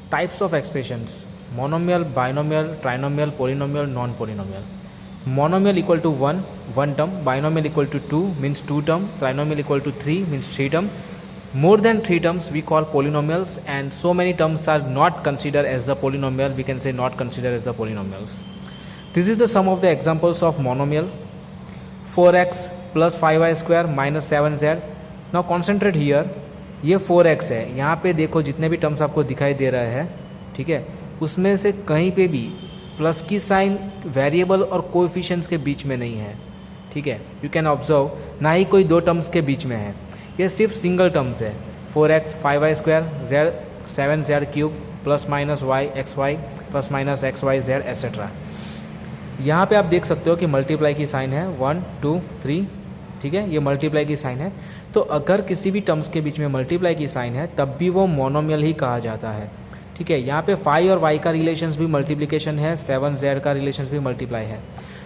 Types of expressions: monomial, binomial, trinomial, polynomial, non-polynomial. Monomial equal to 1, 1 term. Binomial equal to 2, means 2 term. Trinomial equal to 3, means 3 term. More than 3 terms we call polynomials, and so many terms are not considered as the polynomial. We can say not considered as the polynomials. This is the sum of the examples of monomial. 4x plus 5y square minus 7z. Now concentrate here. ये 4x है, यहाँ पे देखो जितने भी terms आपको दिखाई दे रहे हैं, ठीक है, उसमें से कहीं पे भी प्लस की साइन वेरिएबल और कोएफिशिएंट्स के बीच में नहीं है, ठीक है. यू कैन ऑब्जर्व, ना ही कोई दो टर्म्स के बीच में है, ये सिर्फ सिंगल टर्म्स है. 4x 5y square z 7z cube plus minus y x y plus minus x y z etcetera. यहाँ पे आप देख सकते हो कि मल्टीप्लाई की साइन है 1 2 3, ठीक है, ये मल्टीप्लाई की साइन है. तो अगर किसी भी टर्म्स के बीच में मल्टीप्लाई की साइन है तब भी वो मोनोमियल ही कहा जाता है, ठीक है. यहाँ पे 5 और y का रिलेशंस भी मल्टीप्लिकेशन है, 7z का रिलेशंस भी मल्टीप्लाई है.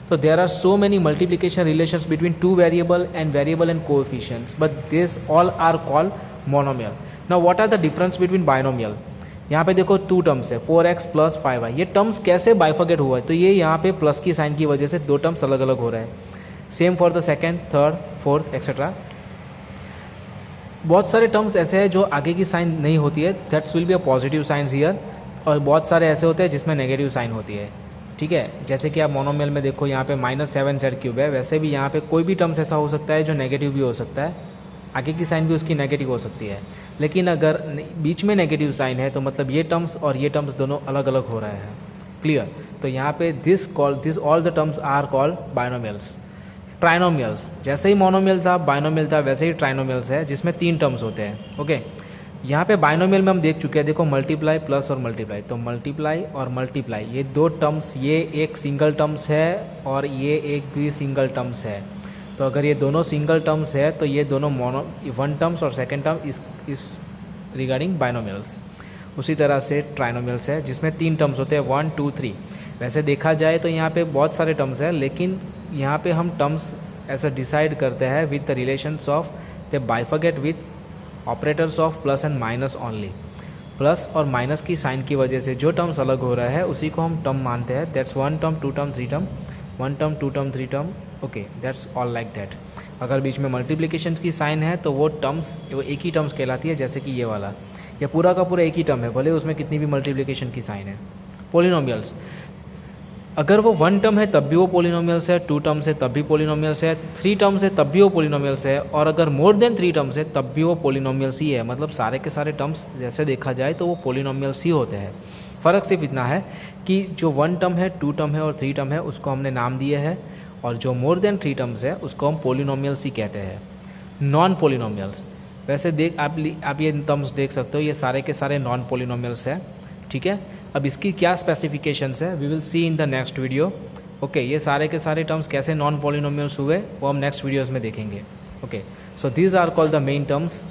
तो there are so many multiplication relations between two variable and coefficients, but this all are called monomial. Now what are the difference between binomial? यहाँ पे देखो 2 टर्म्स है 4x प्लस 5y. ये terms कैसे bifurcate हुआ है? तो ये यहाँ पे प्लस की साइन की वजह से दो टर्म्स अलग अलग हो रहे हैं. Same for the second, third, fourth etcetera. बहुत सारे टर्म्स ऐसे हैं जो आगे की साइन नहीं होती है, that's will be a positive science here. और बहुत सारे ऐसे होते हैं जिसमें नेगेटिव साइन होती है, ठीक है. जैसे कि आप मोनोमियल में देखो यहाँ पे माइनस 7z क्यूब है, वैसे भी यहाँ पे कोई भी टर्म्स ऐसा हो सकता है जो नेगेटिव भी हो सकता है, आगे की साइन भी उसकी नेगेटिव हो सकती है. लेकिन अगर बीच में नेगेटिव साइन है तो मतलब ये टर्म्स और ये टर्म्स दोनों अलग अलग हो रहे हैं. क्लियर? तो यहाँ पे this all the terms are called binomials. Trinomials, जैसे ही मोनोमियल था बाइनोमियल था, वैसे ही ट्राइनोमियल्स है जिसमें 3 टर्म्स होते हैं. ओके, यहाँ पे बाइनोमियल में हम देख चुके हैं, देखो मल्टीप्लाई प्लस और मल्टीप्लाई. तो मल्टीप्लाई और मल्टीप्लाई ये दो टर्म्स, ये एक सिंगल टर्म्स है और ये एक भी सिंगल टर्म्स है. तो अगर ये दोनों सिंगल टर्म्स है तो ये दोनों वन टर्म्स और सेकेंड टर्म इस रिगार्डिंग बाइनोमियल्स. उसी तरह से ट्राइनोमियल्स है जिसमें 3 टर्म्स होते हैं 1 2 3. वैसे देखा जाए तो यहाँ पे बहुत सारे टर्म्स हैं, लेकिन यहाँ पे हम टर्म्स ऐसा डिसाइड करते हैं with the relations of the bifurcate with operators of plus and minus only. Plus और माइनस की साइन की वजह से जो टर्म्स अलग हो रहा है उसी को हम टर्म मानते हैं. That's 1 term 2 term 3 term, 1 term 2 term 3 term. Okay, that's all like that. अगर बीच में मल्टीप्लिकेशन की साइन है तो वो टर्म्स वो एक ही टर्म्स कहलाती है, जैसे कि ये वाला, ये पूरा का पूरा एक ही टर्म है, भले उसमें कितनी भी मल्टीप्लिकेशन की साइन है. पोलिनोमियल्स, अगर वो 1 टर्म है तब भी वो पोलिनोमियल्स है, 2 टर्म्स है तब भी पोलिनोमियल्स है, 3 टर्म्स है तब भी वो पोलिनोमियल्स है, और अगर मोर देन 3 टर्म्स है तब भी वो पोलिनोमियल्स ही है. मतलब सारे के सारे टर्म्स जैसे देखा जाए तो वो पोलिनोमियल्स ही होते हैं. फ़र्क सिर्फ इतना है कि जो 1 टर्म है, 2 टर्म है और 3 टर्म है उसको हमने नाम दिए है, और जो मोर देन 3 टर्म्स है उसको हम पोलिनोमियल्स ही कहते हैं. नॉन पोलिनोमियल्स, वैसे आप ये टर्म्स देख सकते हो, ये सारे के सारे नॉन पोलिनोमियल्स है, ठीक है. अब इसकी क्या स्पेसिफिकेशंस है we will see in the next video. Okay, ये सारे के सारे टर्म्स कैसे नॉन पोलिनोमियल्स हुए वो हम नेक्स्ट वीडियोज़ में देखेंगे. Okay, so these are called the main terms.